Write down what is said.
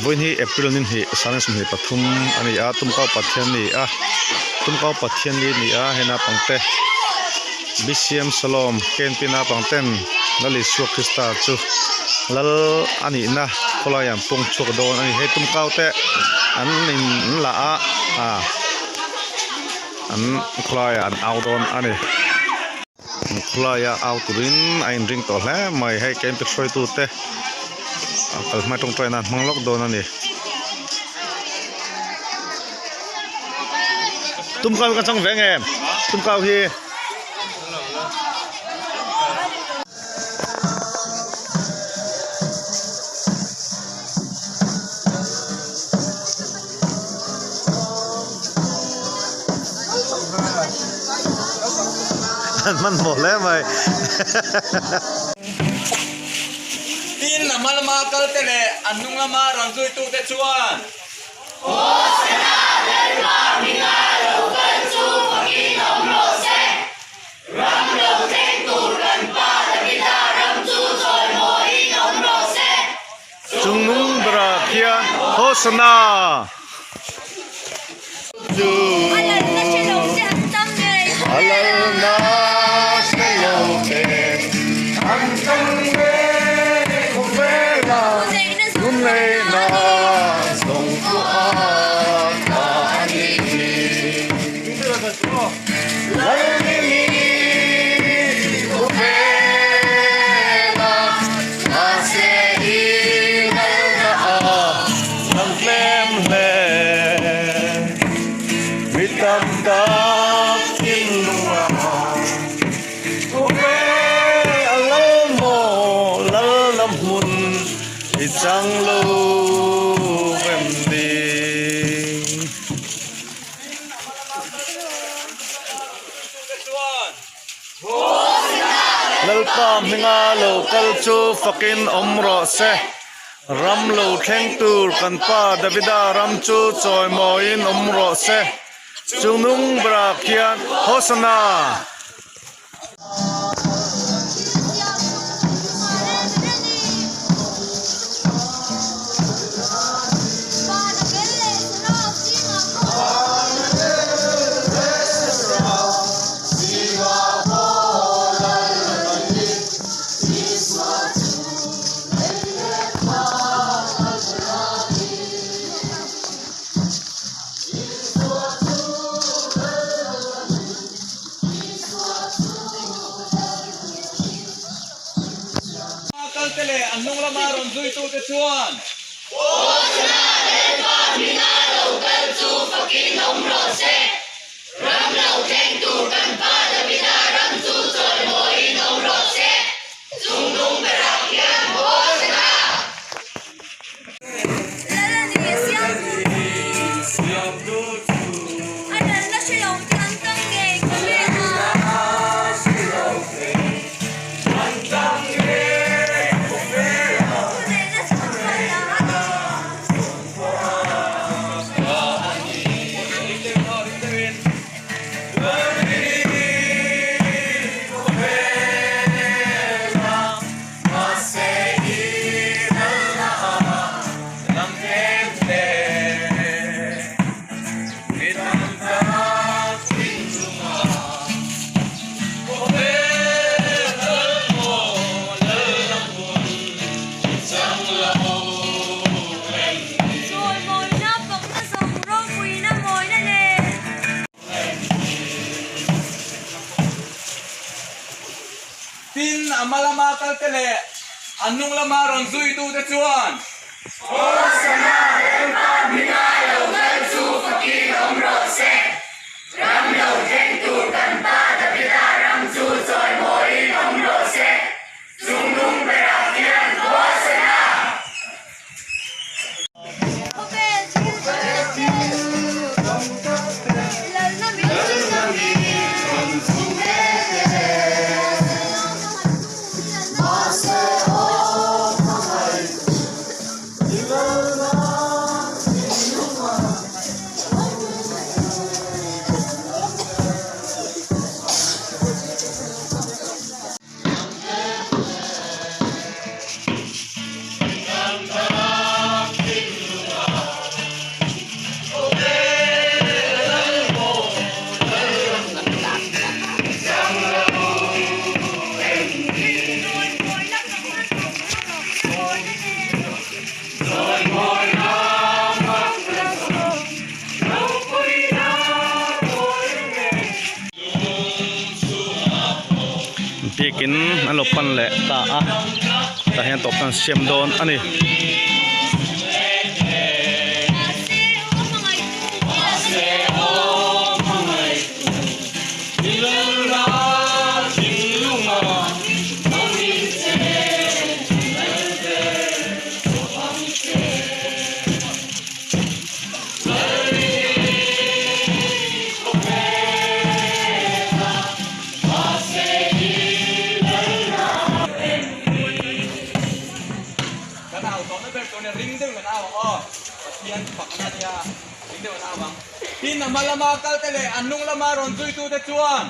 Voi ni April nin hi sang sum hi pathum ani a tumkau pathian ni a tumkau pathian ni a hena pangte BCM Salom Kenpina pangten lali su Krista chu lal ani na kholayam pung chok don ani he tumkau te an in la a an kholaya an outdon ani kholaya outrin ain ring to hle mai he kem te throi tu te kal mai tong trai na manglok don ani tumkau ka chang veng em tumkau hiมันหมดแล้วไหมตีนน่ะมันมาเกิดแต่เลยอันนุ่งละมารังซุยตู้แต่ชวนโอ้เสนาเดินมามีงานเราเกิดชูฟังกินอมโรเซรำเราเท่งตูดกันป้าแต่พิธารำชูจอยโมยอมโรเซจุงนุงบราเคียโฮสนาจูฮัลโหลนะเซโลเกอันตังเวคุเวลาคุเมนาสงกุอาตานีลาลิลีคุเวลาอาเซอีนัลนานังเลมเลมิตัมตาจังลูเอ็มดีลัลปามหิงาโลกัลจูฟักินอมรอเซรัมโลเข่งตูร์กันป้าดาวิดารัมจูจอยมอยินอมรอเซจุงนุงบราเคียนโฮสนาอันนุ่งละมารังซุยตู้แต่ชวนโอ้ชนะเล่นบ้านมีงานเราเกิดชูฟังกินอมโรเซรำเราเท่งตูกันป้าแต่พิธารำชูจอยโมยอมโรเซจุงนุงเบราเคียนโอ้ชนะตีนน่ะมาละมาเกิดแต่เลยอันนุ่งละมารังซุยตู้แต่ชวนโอ้สนาเล่นบ้านมีงานเราเกิดชูฟังกินอมโรเซรำเราเท่งตูดกันป้าแต่พิธารำชูจอยโมยอมโรเซจุงนุงเบราเคียนโอ้สนา Love. ปีกินอันหลบปันแหละตาอ่ะแต่เห็นตกกันเสียมโดนอันนี้กันเอาตอนนั้นเป็นตัวเนี่ยริงดึงกันเอาอ๋อเทียนฝักนาเดียริงดึงกันเอาบังพี่น้ำมันละมาเกลเตเลอันนุ่งละมารอนซุยตูเตจวน